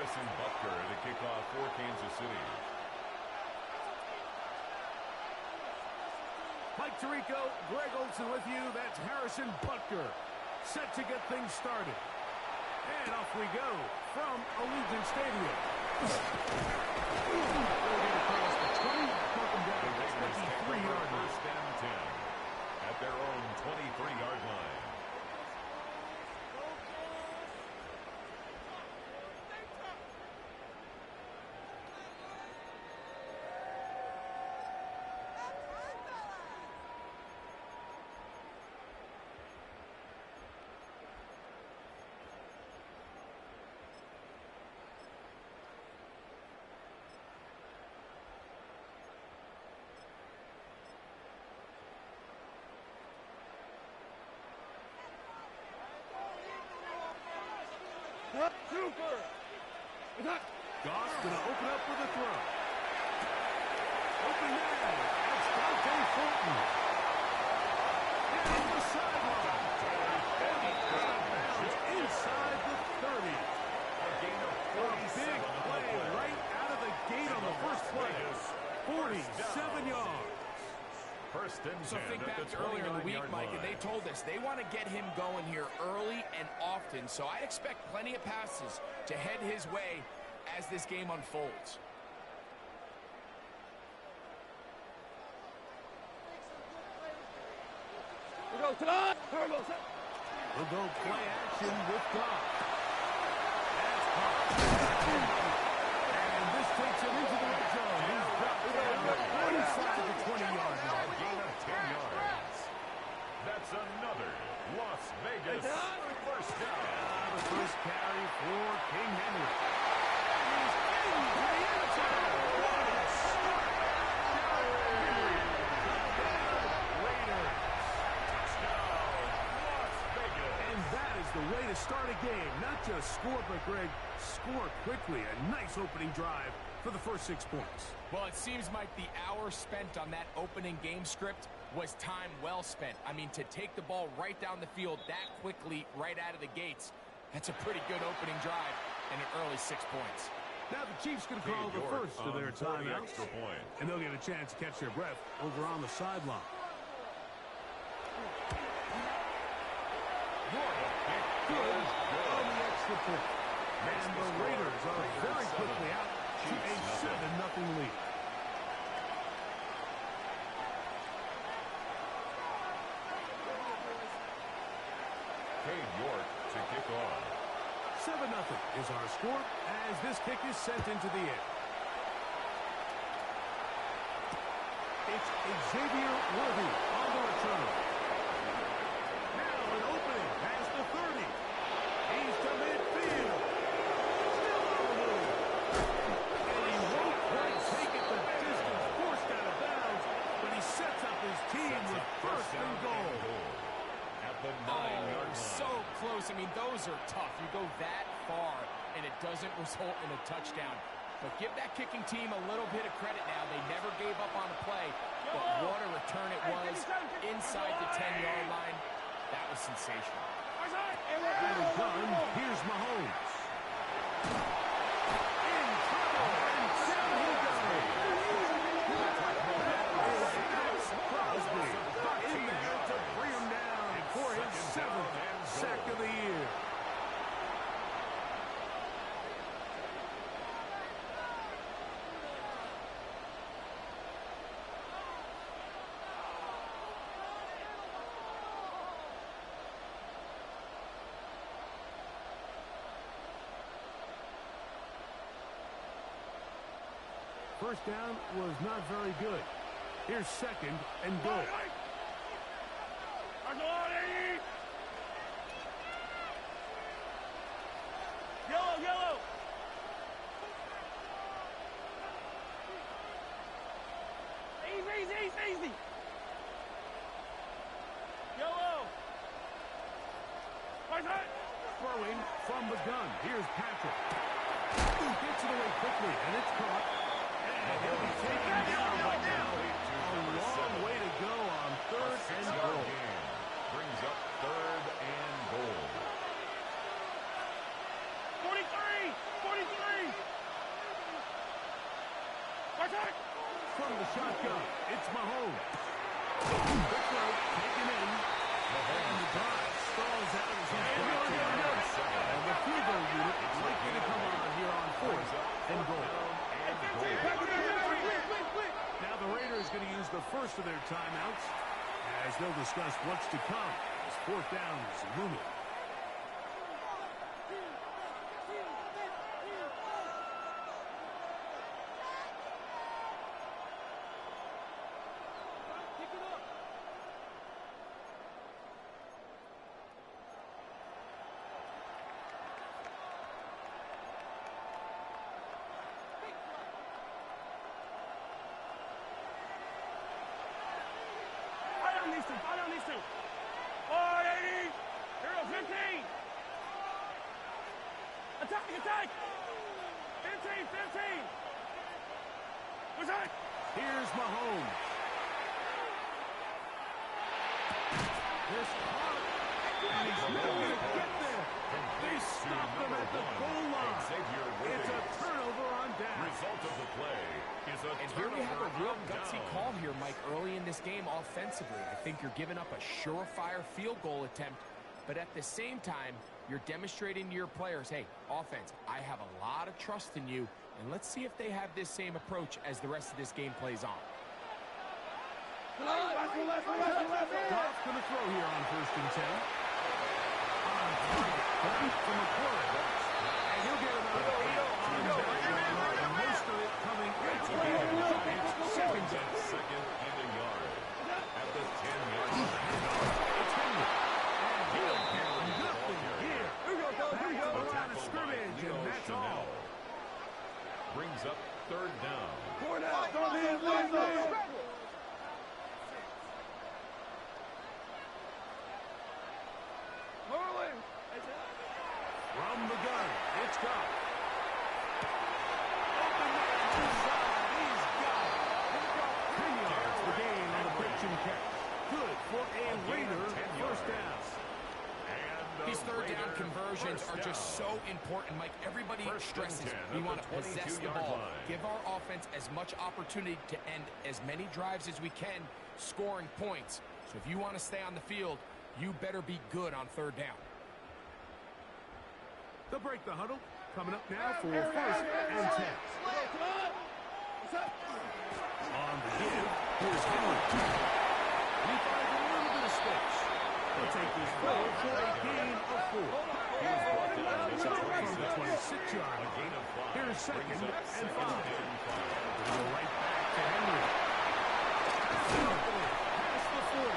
Harrison Butker to kick off for Kansas City. Mike Tirico, Greg Olson with you. That's Harrison Butker, set to get things started. And off we go from Allegiant Stadium. They'll get across the 20, knock them down to 23-yard line. First and 10 at their own 23-yard line. Goss going to open up with a throw. Open man. That's Dante Fulton. Down the sideline. And out of bounds inside the 30. A gain of A big play right out of the gate on the first play. 47 yards. First and 10. So think back to earlier in the week, Mike, and they told us they want to get him going here early and often. So I expect plenty of passes to head his way as this game unfolds. We'll go play action with Goff. And this takes him into the red zone. He's dropped down inside the 20-yard line. A gain of 10 yards. That's another Las Vegas first down. The first carry for King Henry. He's into the end zone. What a start. Raiders. Touchdown, Las Vegas. And that is the way to start a game. Not just score, but, Greg, score quickly. A nice opening drive for the first 6 points. Well, it seems like the hour spent on that opening game script was time well spent. I mean, to take the ball right down the field that quickly right out of the gates, that's a pretty good opening drive and an early 6 points. Now the Chiefs going to call the first of their timeouts, and they'll get a chance to catch their breath over on the sideline. Good on the extra point. And the Raiders are very quickly out to a 7-0 lead. Cade York to kick off. 7-0 is our score as this kick is sent into the air. It's Xavier Worthy on the return. Now an opening past the 30. He's to midfield. Still on the move. And he won't quite take it the distance, forced out of bounds, but he sets up his team with first and goal. At the 9-yard line. So close. I mean, those are tough. You go that far, and it doesn't result in a touchdown. But give that kicking team a little bit of credit now. They never gave up on a play, but what a return it was inside the 10-yard line. That was sensational. Done. Here's Mahomes. In trouble, and down he goes. Crosby in there to bring him down for his 7th sack of the year. First down was not very good. Here's 2nd and goal. Yellow. Easy. Yellow. Throwing from the gun. Here's Patrick. He gets it away quickly, and it's caught. And he'll be taken down right now. A long way to go on 3rd and goal. Brings up 3rd and goal. 43! the shotgun. It's Mahomes. Quick throw, taken in. And the drive stalls out as he's brought to the and the field goal unit is likely to come on here on 4th and goal. Now the Raiders going to use the first of their timeouts as they'll discuss what's to come as 4th down is looming. Follow these two. 480. 0-15. Attack. 15. What's that? Here's Mahomes. This hard. And he's not going to get there. They stopped him at the goal line. It's a turnover on down. Result of the play is a And here we have a real gutsy call here, Mike, early in this game offensively. I think you're giving up a surefire field goal attempt, but at the same time, you're demonstrating to your players, hey, offense, I have a lot of trust in you, and let's see if they have this same approach as the rest of this game plays on. Goff's going to throw here on 1st and 10. On target, from the quarterback. And he'll get about 8 on and most of it coming it's 2nd down. Second and a yard. At the 10-yard line. It's Henry. And he'll get nothing here. Back to the line of scrimmage, and that's all. Brings up 3rd down. From the gun, it's Goff. Open man to the side, he's got it. 10 yards the gain on the pitch and catch. Good for a Raider 1st down. These 3rd down conversions are just so important, Mike. Everybody stresses we want to possess the ball. Give our offense as much opportunity to end as many drives as we can, scoring points. So if you want to stay on the field, you better be good on 3rd down. They'll break the huddle. Coming up now for 1st and 10. On the give, here's Henry. He finds a little bit of space. He'll take this ball for a gain of 4. It's out from the 26-yard line. Here's 2nd and 5. They'll go right back to Henry. Past the 40.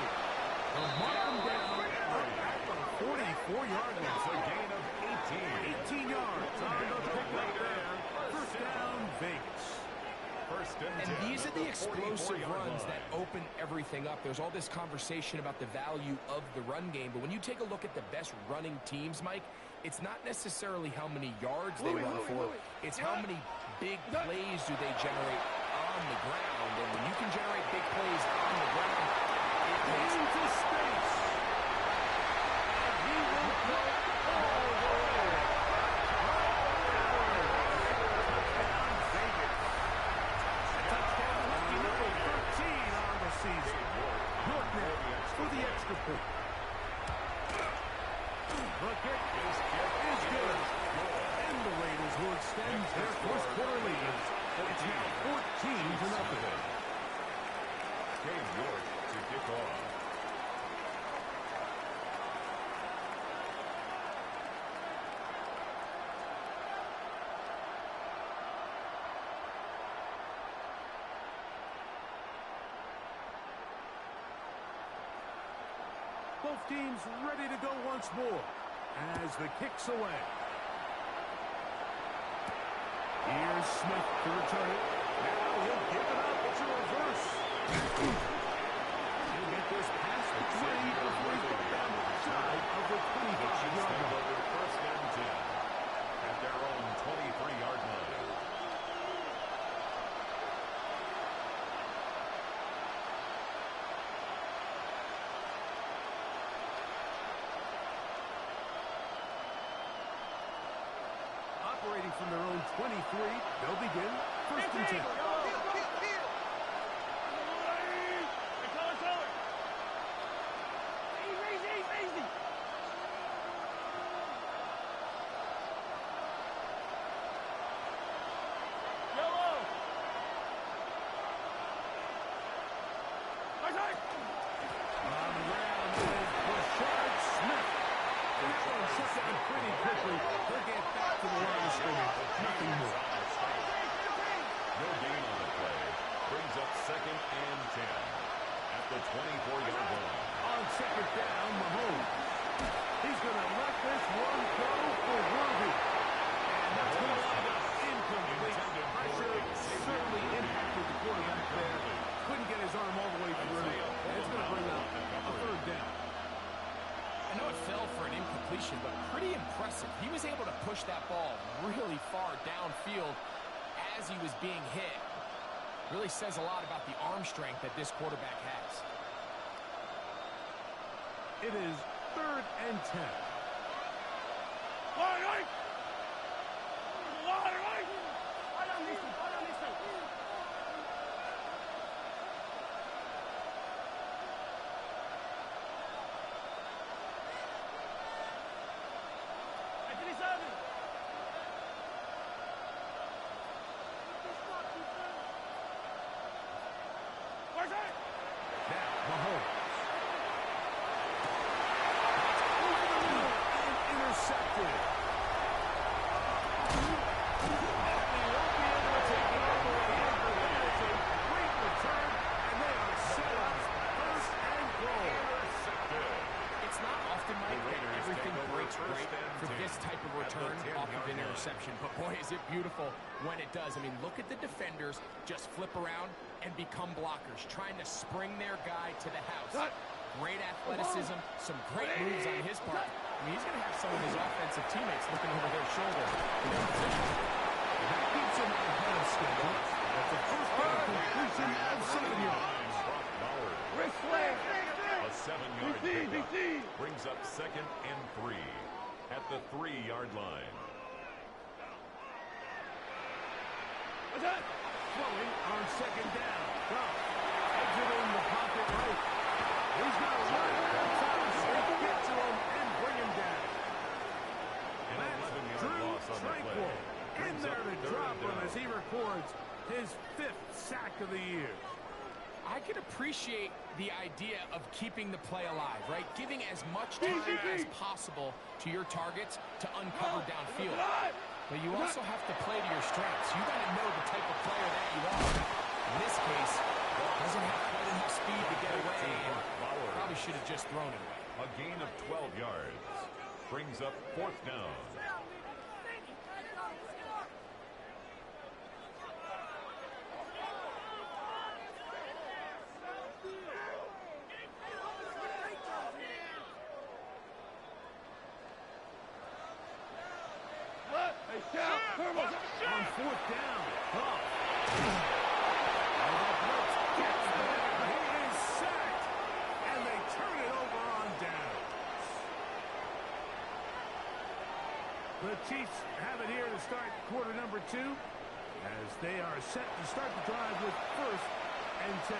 They'll mark him down at the 44-yard line. It's a gain of 18 yards on the pickup there. 1st down, Vegas. And these are the explosive runs that open everything up. There's all this conversation about the value of the run game, but when you take a look at the best running teams, Mike, it's not necessarily how many yards they run for. It's how many big plays do they generate on the ground. And when you can generate big plays on the ground, it pays into space. And he will go all the way. Touchdown, Vegas. Touchdown, lucky number 13 on the season. York next for the extra point. The kick is good. And the Raiders will extend their first quarter lead. It's now 14-0. Dave York to kick off. Both teams ready to go once more as the kick's away. Here's Smith to return it. Now he'll give it up. It's a reverse. He'll get this past the 20 before he's brought down side of the 25-yard line. 1st and 10 at their own 23-yard line. Operating from their own 23, they'll begin 1st and 10. shut down pretty quickly. They'll get back to the line of scrimmage. Nothing more. No gain on the play. Brings up 2nd and 10 at the 24-yard line. On 2nd down, Mahomes. He's going to let this one go for Worthy. And that's going to wind up incomplete. Pressure certainly impacted the quarterback there. Couldn't get his arm all the way through. And it's going to bring up a 3rd down. I know it fell for an incompletion, but pretty impressive. He was able to push that ball really far downfield as he was being hit. Really says a lot about the arm strength that this quarterback has. It is 3rd and 10. Now, Mahomes. Over the middle and intercepted. And he won't be able to take it all the way in, but that is a great return, and they are set up 1st and goal. It's not often, Mike, that everything breaks right for this type of return off of an interception. But, boy, is it beautiful when it does. I mean, look at the defenders just flip around and become blockers, trying to spring their guy to the house. Great athleticism, some great moves on his part. I mean, he's going to have some of his offensive teammates looking over their shoulder in their position. That keeps him ahead of schedule. That's a 1st down completion of 7 yards. A 7-yard pickup brings up 2nd and 3 at the 3-yard line. Throwing on 2nd down. Goff exiting the pocket right. He's going to run out of time, get to him, and bring him down. An That's 11-yard loss on the play. in there to drop him as he records his 5th sack of the year. I can appreciate the idea of keeping the play alive, right? Giving as much time as possible to your targets to uncover downfield. But you also have to play to your strengths. You got to know the type of player that you are. In this case, doesn't have quite enough speed to get away, and probably should have just thrown it away. A gain of 12 yards brings up 4th down. On 4th down. He is sacked, and they turn it over on down. The Chiefs have it here to start quarter number 2, as they are set to start the drive with 1st and 10.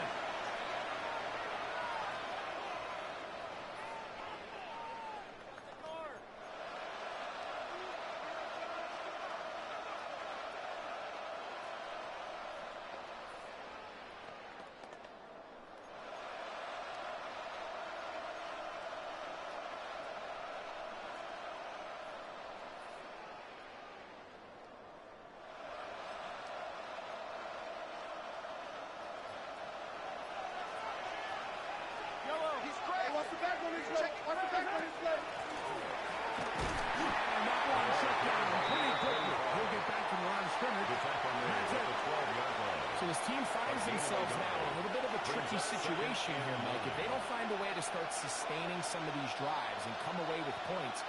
So his team finds themselves now in a little bit of a tricky situation here, Mike. If they don't find a way to start sustaining some of these drives and come away with points,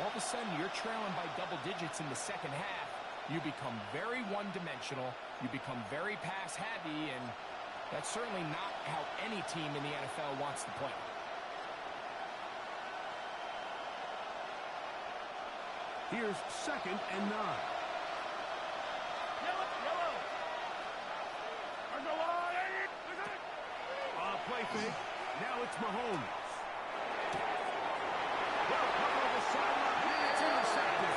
all of a sudden you're trailing by double digits in the 2nd half. You become very one-dimensional. You become very pass-heavy, and that's certainly not how any team in the NFL wants to play. Here's 2nd and 9. Play fake. Now it's Mahomes. Well, cover the sideline, and it's intercepted.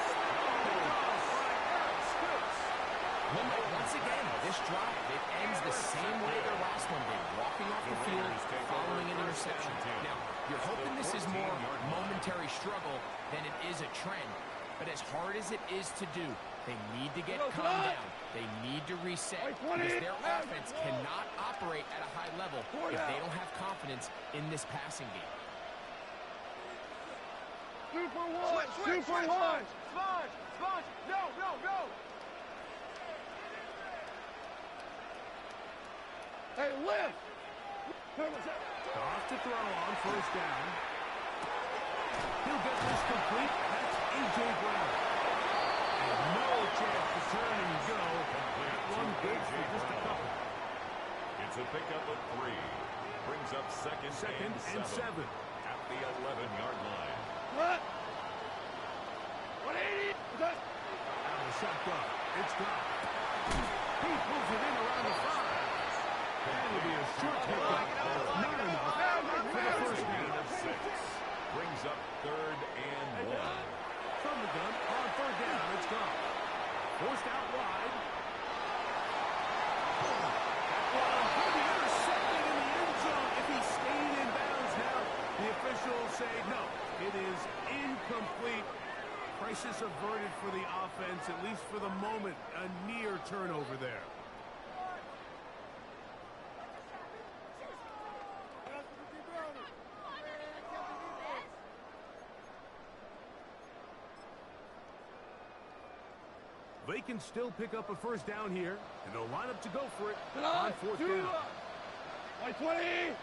Once again, this drive, it ends the same way their last one did, walking off the field following an interception. Now, you're hoping this is more momentary struggle then it is a trend. But as hard as it is to do, they need to get calmed down. They need to reset because their offense cannot operate at a high level if they don't have confidence in this passing game. 2 for 1. 2 for 1. Sponge. Sponge. No, no, no. Hey, lift. Off to throw on first down. He'll get this complete. That's A.J. Brown. And no chance to turn and go. That one good for just a couple. It's a pickup of 3. Brings up second and 7 at the 11-yard line. What? 180. Out of the shotgun. It's dropped. He pulls it in around the 5. That'll be a short pickup. Not enough for the first Gain down. of 6. Brings up 3rd and 1. From the gun on 3rd down. It's gone. Forced out wide. That ball could be intercepted in the end zone if he stayed in bounds. Now the officials say no. It is incomplete. Crisis averted for the offense, at least for the moment. A near turnover there. They can still pick up a first down here, and they'll line up to go for it on 4th down. 120.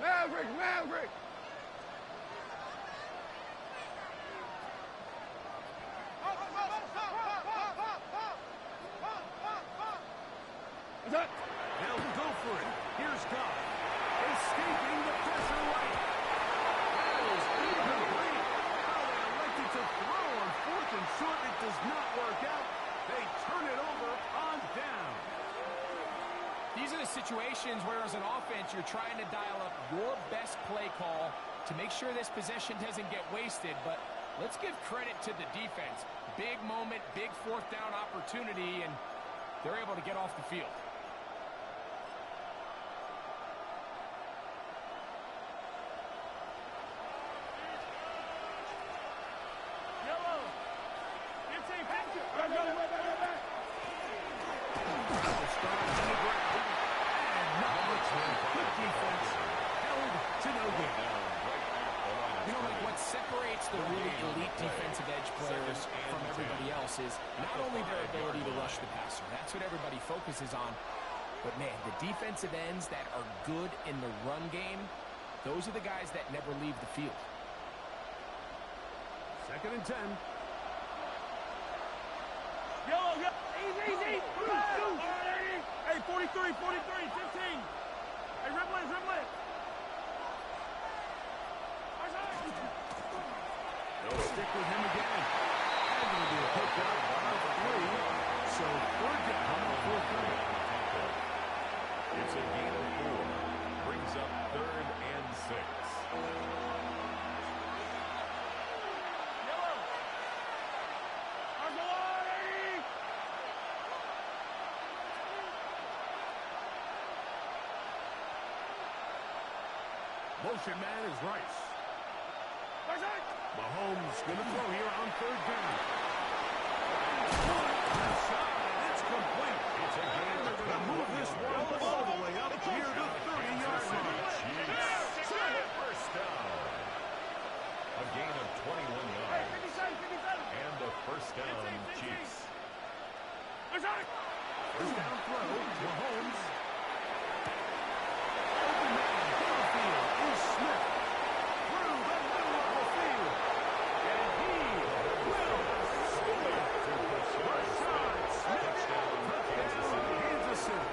Maverick, Maverick. They'll go for it. Here's Goff. Escaping the pressure right. That is incomplete. How they elected to throw on 4th and short. It does not work out. They turn it over on down. These are the situations where, as an offense, you're trying to dial up your best play call to make sure this possession doesn't get wasted. But let's give credit to the defense. Big moment, big 4th down opportunity, and they're able to get off the field. Yellow. 15, 15. Go, back. Good defense. Held to no gain. You know, like, what separates the really elite defensive edge players from everybody else is not only their ability to rush the passer. That's what everybody focuses on. But, man, the defensive ends that are good in the run game, those are the guys that never leave the field. 2nd and 10. Yellow. Easy. Hey, 43, 15. Hey, dribble it. They'll stick with him again. And it'll be a pickup of 3. So 3rd down on 4th down. It's a gain of 4. Brings up 3rd and 6. Yellow. Argolari. Motion man is Rice. Mahomes going to throw here on 3rd down. Left side, it's complete. It's a gain They're going to move this one all the way up near the 30-yard line. First down. A gain of 21 yards. 57. And a first down, Chiefs. First down throw, Mahomes. Open man, downfield is Smith. Through the middle of the field. And he will score. Rashad Smith. Touchdown, Kansas City.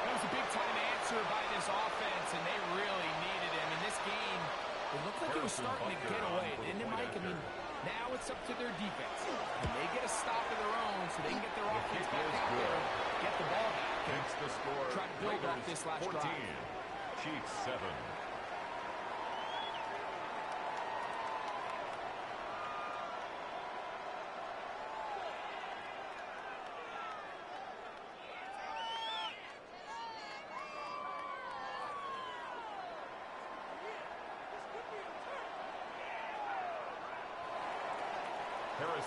That was a big-time answer by this offense, and they really needed him. In this game, it looked like it was starting to get away, didn't it, Mike? I mean, now it's up to their defense. And they get a stop of their own so they can get their offense back out there, get the ball back, Makes the score. try to build off Raiders this last 14. drive. Chiefs 7.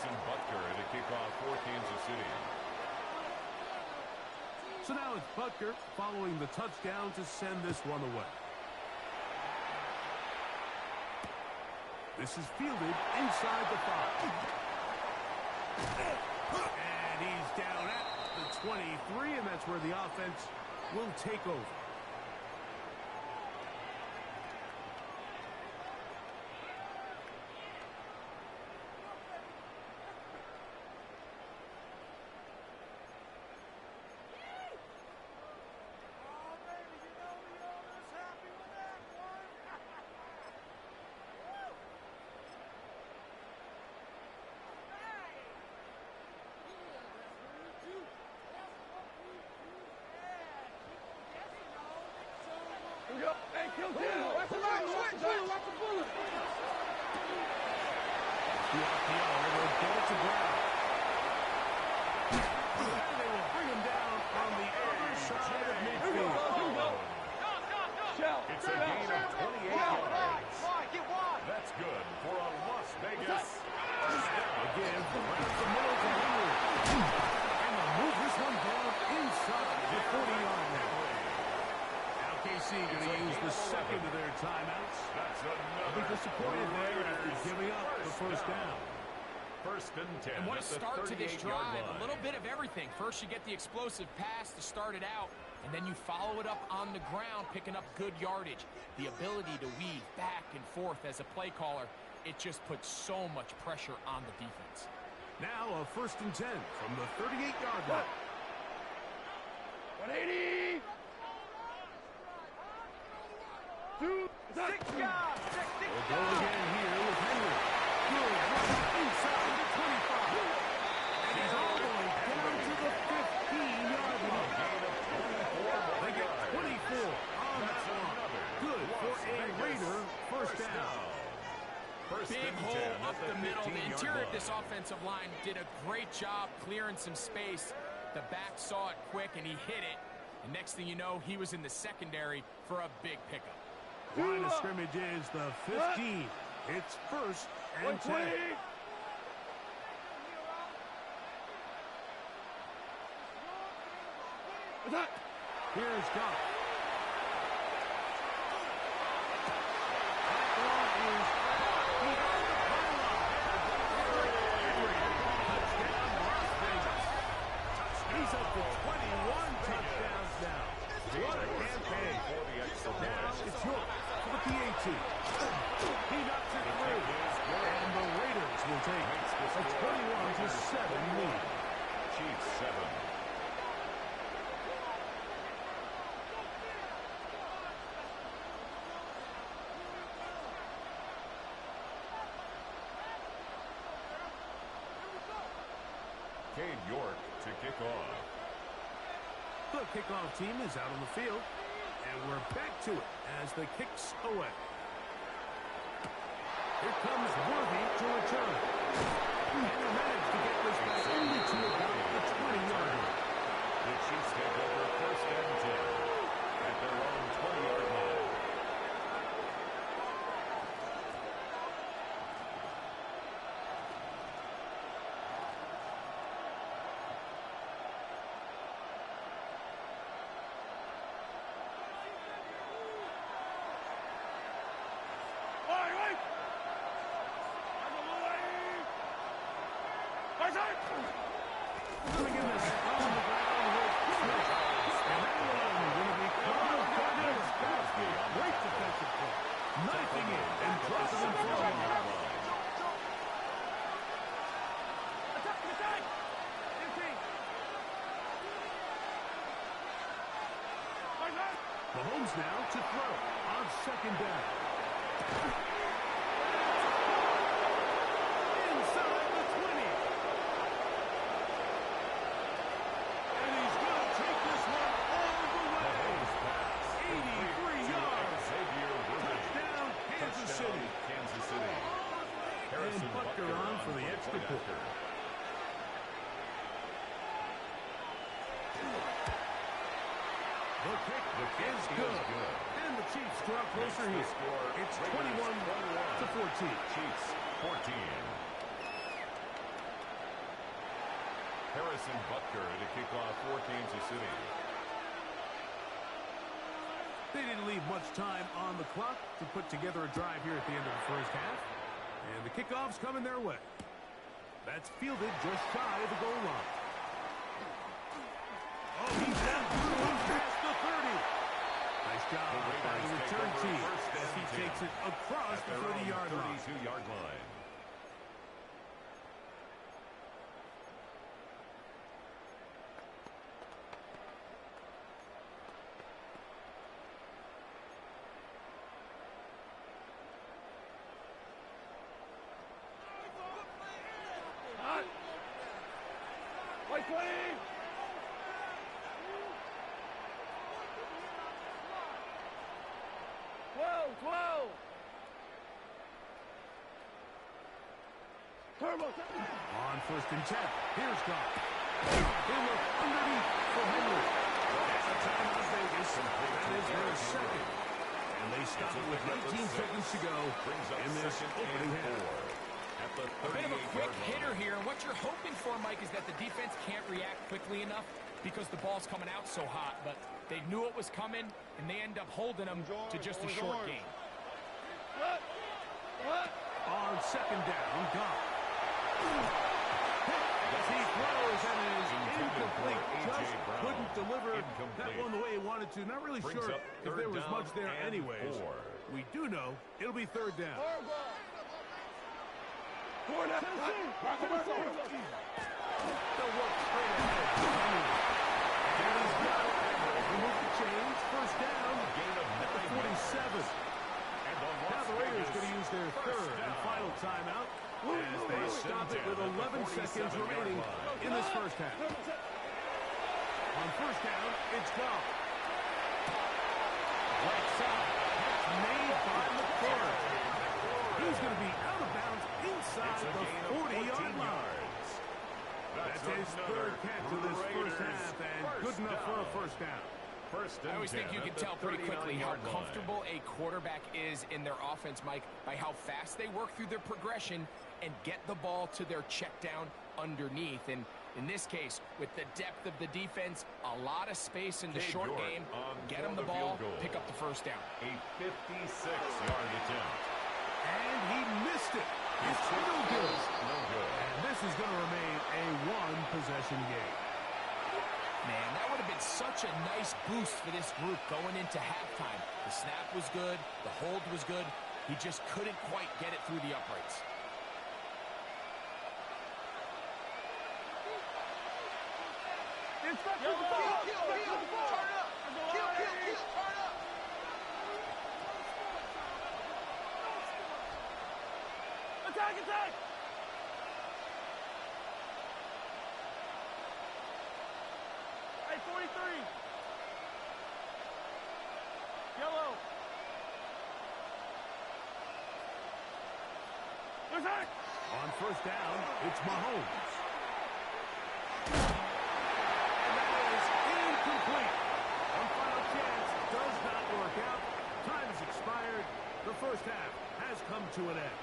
Harrison Butker to kick off for Kansas City. So now it's Butker following the touchdown to send this one away. This is fielded inside the 5. And he's down at the 23, and that's where the offense will take over. Hey, kill two. Watch the line. Switch. Watch the bullet. The RPO will get it to Brown. And they will bring him down on the other side of midfield. It's a gain of 28 yards. That's good for a Las Vegas first down. Again, around the middle to Henry. And they'll move this one down inside the 40-yard line. Now KC going to use the second of their timeouts. That's They'll be another disappointed there after giving up the first down. First and 10. And what a at the start to this 38-yard drive. line. A little bit of everything. First, you get the explosive pass to start it out, and then you follow it up on the ground, picking up good yardage. The ability to weave back and forth as a play caller, it just puts so much pressure on the defense. Now a first and 10 from the 38-yard line. 180. 2, 6 guys. We'll go again here with Henry. Good run inside the 25. And he's all the way down to the 15-yard line. They get 24 on that one. Good for a Raider first down. Big hole up the middle. The interior of this offensive line did a great job clearing some space. The back saw it quick, and he hit it. And next thing you know, he was in the secondary for a big pickup. Line of scrimmage is the 15. It's first and 10. Here's Goff. He's up to 21 touchdowns now. What a campaign. Now it's York for the PAT. He knocks it through. And the Raiders will take a 21-7 lead. Chiefs 7. Cade York to kick off. The kickoff team is out on the field, and we're back to it as the kick's away. Here comes Worthy to return. And they managed to get this back only to about the 20-yard line. The Chiefs take over first and 10 at their own 20-yard line. Bringing this on the ground with Smith. And that one going to be caught. Great defensive play. Knifing in and dropping him for a loss. Mahomes now to throw on second down. Inside the 20. And he's going to take this one all the way. 83 yards. Touchdown, Kansas City. Kansas City. And Butker on for the extra point. The kick is good. And the Chiefs draw closer here. It's 21-14. Chiefs 14. Harrison Butker to kick off for Kansas City. They didn't leave much time on the clock to put together a drive here at the end of the first half. And the kickoff's coming their way. That's fielded just shy of the goal line. Oh, he's down through past the 30. Nice job by the return team as he takes it across the 30-yard line. 32-yard line. On first and 10, here's Goff. They look underneath for Henry. That's a timeout, Vegas. That is their second. And they stop it with 19 seconds to go in this opening half. A bit of a quick hitter here, and what you're hoping for, Mike, is that the defense can't react quickly enough because the ball's coming out so hot, but they knew it was coming, and they end up holding them to just a short game. On second down, Goff. As he throws, and it is incomplete. Just couldn't deliver that one the way he wanted to. Not really sure if there was much there anyways. We do know it'll be third down. They'll work straight ahead. And he's got it. Remove the chains. First down at the 47. Now the Raiders going to use their third and final timeout as they stop it with 11 seconds remaining in this first half. On first down, it's Goff. Right side. That's made by McCord. He's going to be out of bounds inside the 40-yard line. That's his third catch of this first half and good enough for a first down. I always think you can tell pretty quickly how comfortable a quarterback is in their offense, Mike, by how fast they work through their progression and get the ball to their check down underneath. And in this case, with the depth of the defense, a lot of space in the short game, get them the ball, pick up the first down. A 56-yard attempt. And he missed it. It's no good. And this is going to remain a one-possession game. Man, that would have been such a nice boost for this group going into halftime. The snap was good. The hold was good. He just couldn't quite get it through the uprights. Attack! Hey, 43. Yellow. Attack! On first down, it's Mahomes. And that is incomplete. One final chance does not work out. Time has expired. The first half has come to an end.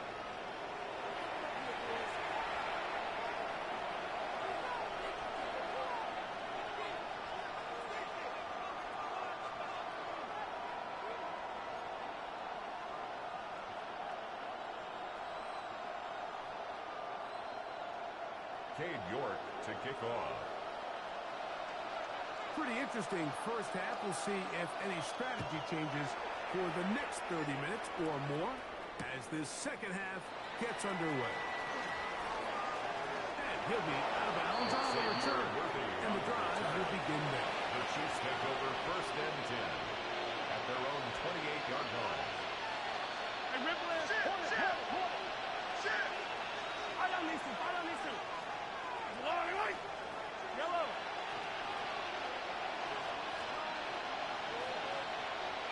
Cade York to kick off. Pretty interesting first half. We'll see if any strategy changes for the next 30 minutes or more as this second half gets underway. And he'll be out of bounds on the return. And the drive will begin there. The Chiefs take over first and 10 at their own 28-yard line. Hey, Ripley. Shit. Follow me. Yellow.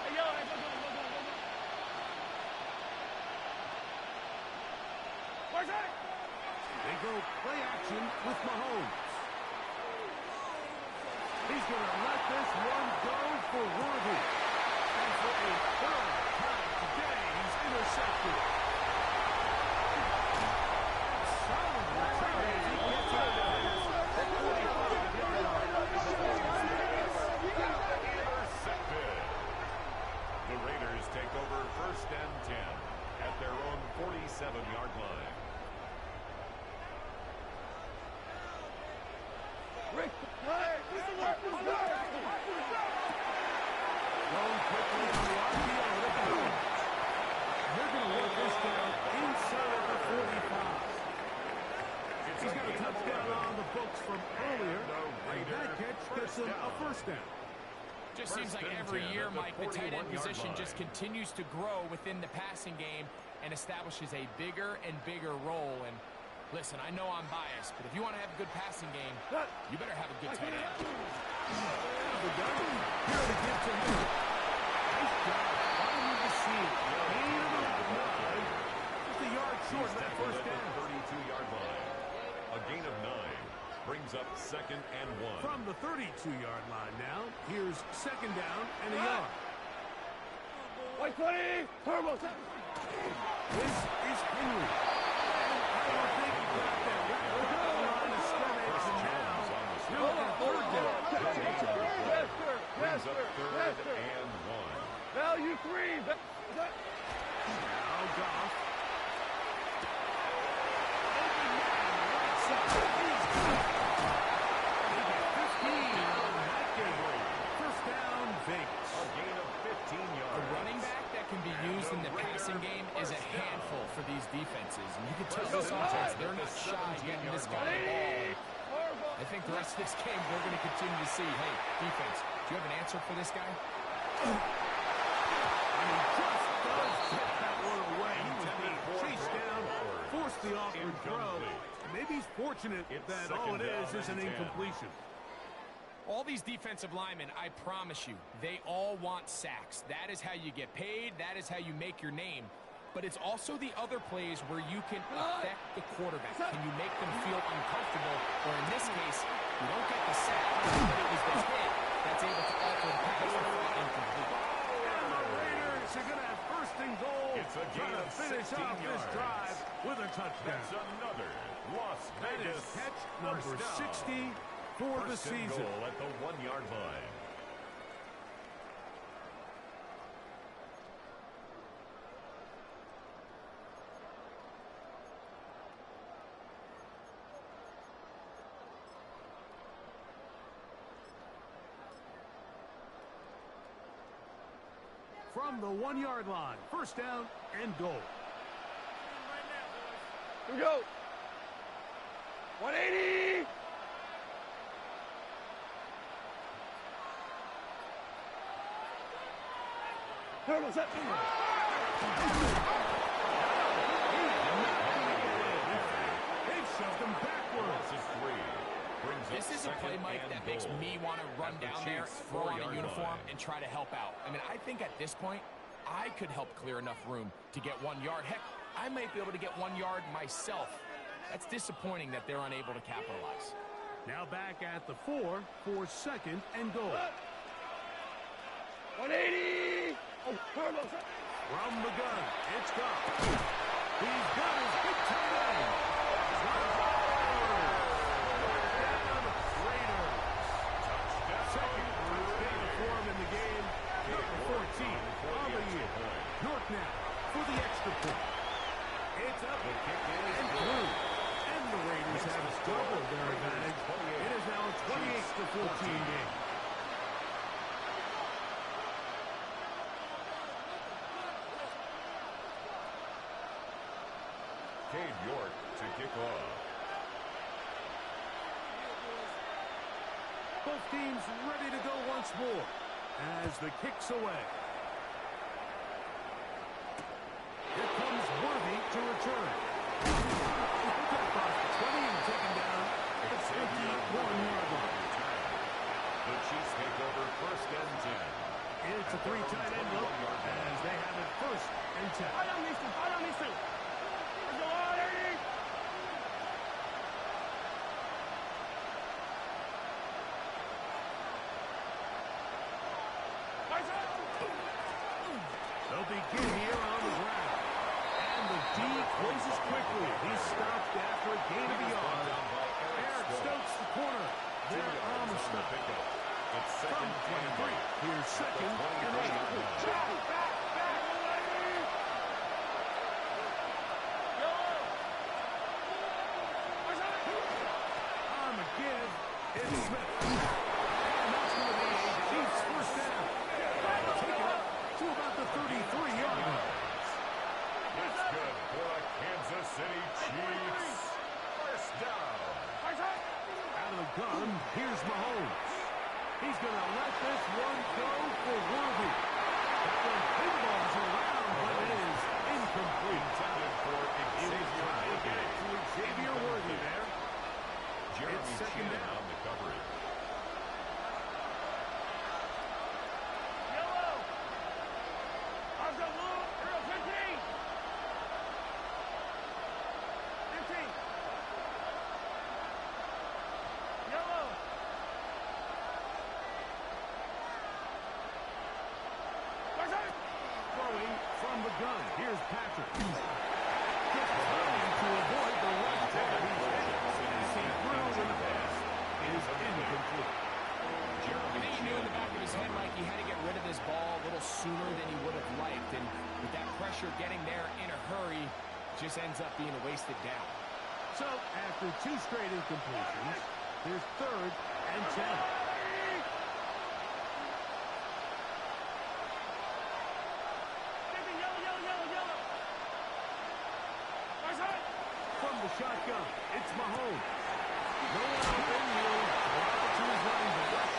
Hey, yellow. Go. Where's that? They go play action with Mahomes. He's going to let this one go for Worthy. And for a third time today, he's intercepted. Solid return as he gets out of this. first down. Just seems like every year, Mike, the tight end position just continues to grow within the passing game and establishes a bigger and bigger role. And listen, I know I'm biased, but if you want to have a good passing game, you better have a good tight end. Here to give to him. Nice job. Finding the seam. Gain of about 9. Just a yard short of that first down. 32-yard line. A gain of 9 brings up 2nd and 1. From the 32-yard line now, here's 2nd down and a yard. White 20. Turbo. This is Henry. And I don't think he got that right line of scrimmage. And now, you're on 3rd down. Yes, sir. Yes, Brings up sir. 3rd Yes, sir. and 1. Value 3. Now Goff. In the passing game is a handful for these defenses, and you can tell this offense they're not shy getting this guy the ball. I think the rest of this game we're going to continue to see, hey, defense, do you have an answer for this guy? And he just does get that one away. He was being chased down, forced the awkward throw. Maybe he's fortunate that all it is an incompletion. All these defensive linemen, I promise you, they all want sacks. That is how you get paid. That is how you make your name. But it's also the other plays where you can affect the quarterback. Can you make them feel uncomfortable? Or in this case, you don't get the sack, but it was the hit that's able to alter the pass and fall incomplete. And the Raiders are going to have 1st and goal. It's a gain of finish 16 off this yards. drive with a touchdown. That's another Las That is Vegas catch number first down. 60 for the First and season. goal at the 1-yard line. From the 1-yard line, 1st down and goal. Here we go. 180. Turbo set. They've shoved him backwards. This is a play, Mike, that makes me want to run down there, throw on a uniform, and try to help out. I mean, I think at this point, I could help clear enough room to get 1 yard. Heck, I might be able to get 1 yard myself. That's disappointing that they're unable to capitalize. Now back at the 4 for 2nd and goal. 180. Oh, turbo set. From the gun, it's Goff. He's got his big tight end. Raiders. Second touchdown for him in the game. Number 14 on the year. York now for the extra point. It's up and through. And the Raiders have doubled their advantage. It is now a 28-14 game. Cade York to kick off. Both teams ready to go once more as the kick's away. Here comes Worthy to return. Across the 20 and taken down at the 21-yard line. The Chiefs take over 1st and 10. It's a 3 tight end look as they have it 1st and 10. I don't need to. Let's go, 180. They'll begin here on the ground. And the D closes quickly. He's stopped after a gain of a yard. Eric Stokes the corner. They're on the stop. It's From 23. Here's 2nd and 8. On the give, it's Smith. And that's going to be a Chiefs 1st down. Take it up to about the 33-yard line. It's good for the Kansas City Chiefs. 1st down. Out of the gun, here's Mahomes. He's going to going to let this one go for Worthy. That one pinballs around, but it is incomplete. Intended for Xavier Worthy. Xavier Worthy there. Jeremy It's second Chin down. on the coverage. Yellow. I've got blue. You're a 15. 15. Yellow. Throwing from the gun. Here's Patrick. Gets trying to avoid the rush there. He's he throws in the pass. It is incomplete. I think he knew in the back of his head, Mike, he had to get rid of this ball a little sooner than he would have liked. And with that pressure getting there in a hurry, just ends up being a wasted down. So, after two straight incompletions, there's 3rd and 10. From the shotgun, it's Mahomes. No one open, he'll drive to his line back.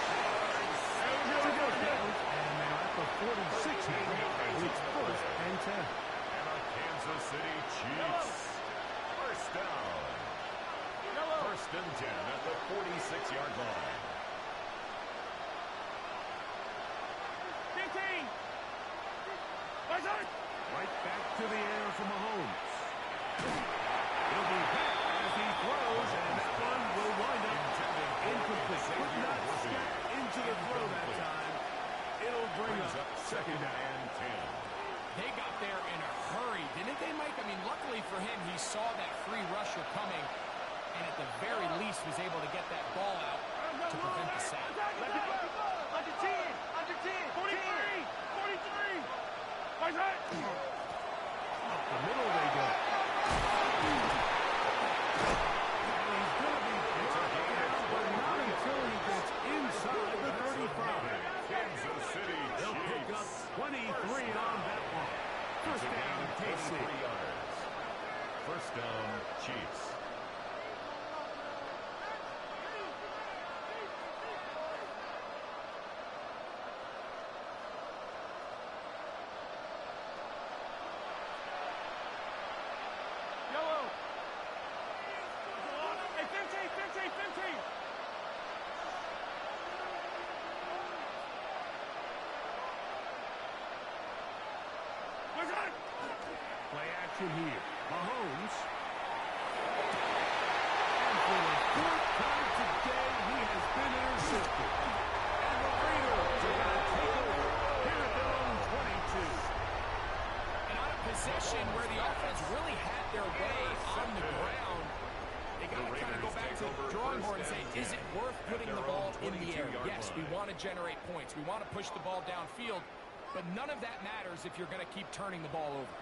To go down, and they're at the 46 now. It's 1st and 10. And a Kansas City Chiefs. First down. First and 10 at the 46-yard line. 15. Right back to the air for Mahomes. He'll be hit as he throws, and that one will wind up incomplete. Could not step into the throw that time. It'll bring up second down. and 10. They got there in a hurry, didn't they, Mike? I mean, luckily for him, he saw that free rusher coming, and at the very least was able to get that ball out to prevent the sack. Under 10. Under 10. 43. 43. Up the middle they go. And he's going to be brought down, but not until he gets inside the 35. Kansas City They'll pick up Chiefs. 23 on that one. First down, KC. 23 yards. First down, Chiefs. Yellow. Hey, 15, 15, 15. Play action here. Mahomes. And for the 4th time today, he has been intercepted. And the Raiders are going to take over here at their own 22. And on a possession where the offense really had their way on the ground, they got to kind of go back to the drawing board and say, is it worth putting the ball in the air? Yes, we want to generate points. We want to push the ball downfield. But none of that matters if you're going to keep turning the ball over.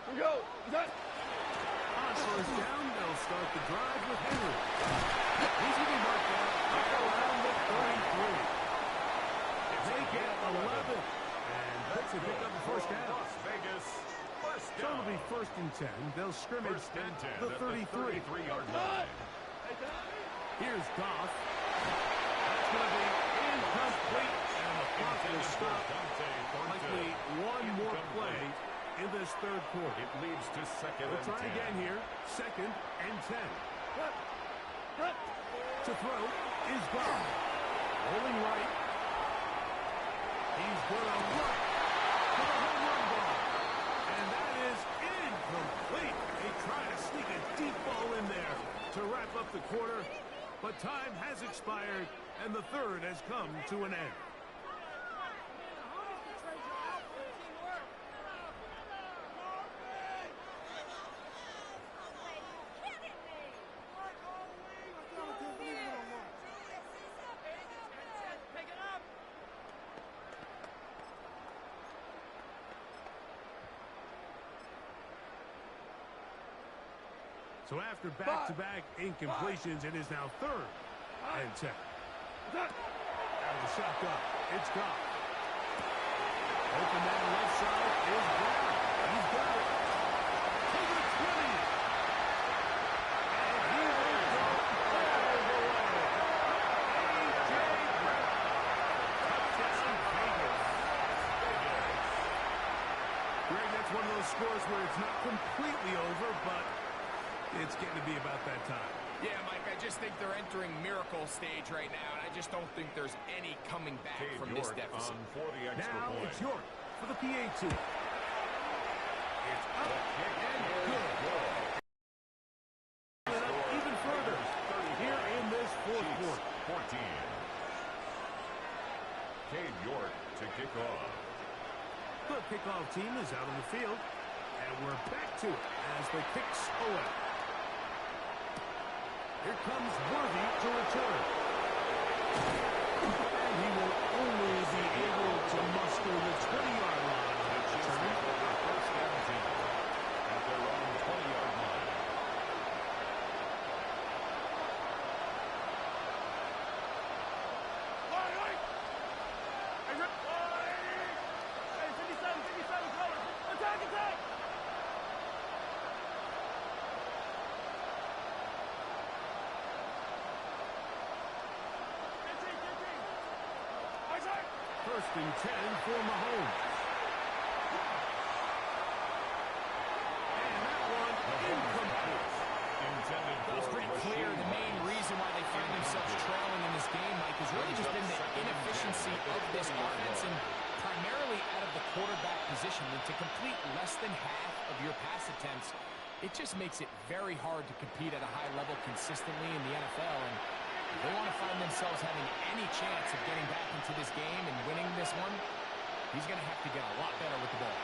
Here we go. On first down, they'll start the drive with Henry. He's going to be marked out up around the 33. They get 11. And that's a pick up the first down. Las Vegas. First So it'll down. be 1st and 10. They'll scrimmage First and 10 at the 33. 33-yard line. Here's Goff. That's going to be incomplete. And the clock will stop. Likely one more play in this 3rd quarter. It leads to second We'll and try 10. again here. 2nd and 10. To throw is Goff. Rolling right. He's going to run to the home run ball. And that is incomplete. They try to sneak a deep ball in there to wrap up the quarter. But time has expired, and the 3rd has come to an end. So after back-to-back incompletions, it is now 3rd and 10. Out of the shotgun, it's Goff. Open man left side is Brown. He's got it. To the 20. And he will go all the way. A.J. Brown It's one of those scores where it's not completely over, but it's getting to be about that time. Yeah, Mike, I just think they're entering miracle stage right now, and I just don't think there's any coming back from this deficit. For the extra Now point. it's York for the PAT. It's up and good. Even further here in this fourth quarter. 14. Cade York to kick off. The kickoff team is out on the field, and we're back to it as the kicks away. Here comes Worthy to return. And he will only be able to muster the 20-yard line on that return. First down team at their own 20-yard line. Hey, 57, cover. Attack, attack! First and 10 for Mahomes. And that one incomplete. Intended Well, it's for pretty clear the main reason why they find themselves trailing in this game, Mike, has really just been the inefficiency of this offense and primarily out of the quarterback position. And to complete less than half of your pass attempts, it just makes it very hard to compete at a high level consistently in the NFL. And if they want to find themselves having any chance of getting back into this game and winning this one, he's going to have to get a lot better with the ball.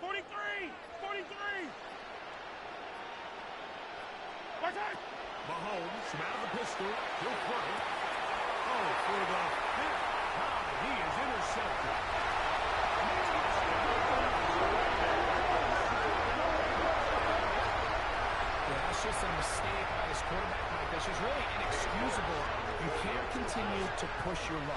43! Mahomes from out of the pistol. He'll throw. Oh, for the fifth time, he is intercepted. Yeah, that's just a mistake by his quarterback, Mike. That's just really inexcusable. You can't continue to push your luck.